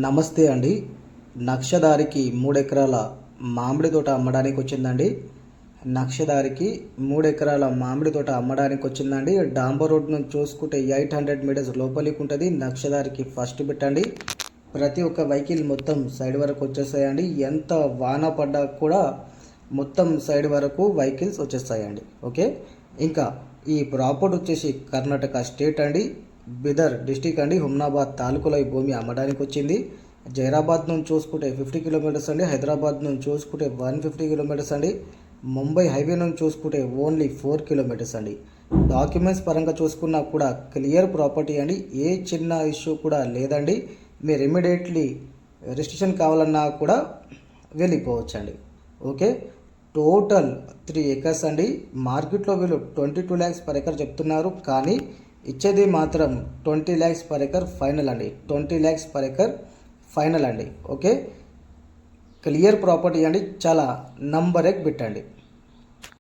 నమస్తే అండి. నక్షదారికి 3 ఎకరాల మామిడి తోట అమ్మడానికి వచ్చిందండి. నక్షదారికి 3 ఎకరాల మామిడి తోట అమ్మడానికి వచ్చిందండి. డాంబర్ రోడ్ నుంచి చూసుకుంటే 800 మీటర్స్ లోపలికి ఉంటుంది. నక్షదారికి ఫస్ట్ పెట్టండి. ప్రతి ఒక్క వెహికల్ మొత్తం సైడ్ వరకు వచ్చేస్తాయండి. ఎంత వాన పడ్డా కూడా మొత్తం సైడ్ వరకు వెహికల్స్ వచ్చేస్తాయండి. ఓకే, ఇంకా ఈ ప్రాపర్టీ వచ్చేసి కర్ణాటక స్టేట్ అండి, బిదర్ డిస్టిక్ అండి, హుమ్నాబాద్ తాలూకులో ఈ భూమి అమ్మడానికి వచ్చింది. జైరాబాద్ నుంచి చూసుకుంటే 50 కిలోమీటర్స్ అండి, హైదరాబాద్ నుంచి చూసుకుంటే 150 కిలోమీటర్స్ అండి, ముంబై హైవే నుంచి చూసుకుంటే ఓన్లీ 4 కిలోమీటర్స్ అండి. డాక్యుమెంట్స్ పరంగా చూసుకున్నా కూడా క్లియర్ ప్రాపర్టీ అండి, ఏ చిన్న ఇష్యూ కూడా లేదండి. మీరు ఇమీడియట్లీ రిజిస్ట్రేషన్ కావాలన్నా కూడా వెళ్ళిపోవచ్చండి. ఓకే, టోటల్ 3 ఎకర్స్ అండి. మార్కెట్లో వీళ్ళు 22 lakhs పర్ ఎకర్ చెప్తున్నారు, కానీ ఇచ్చేది మాత్రం 20 lakhs పర్ ఎకర్ ఫైనల్ అండి. 20 lakhs పర్ ఎకర్ ఫైనల్ అండి. ఓకే, క్లియర్ ప్రాపర్టీ అండి, చాలా నంబర్ 1 బిట్ అండి.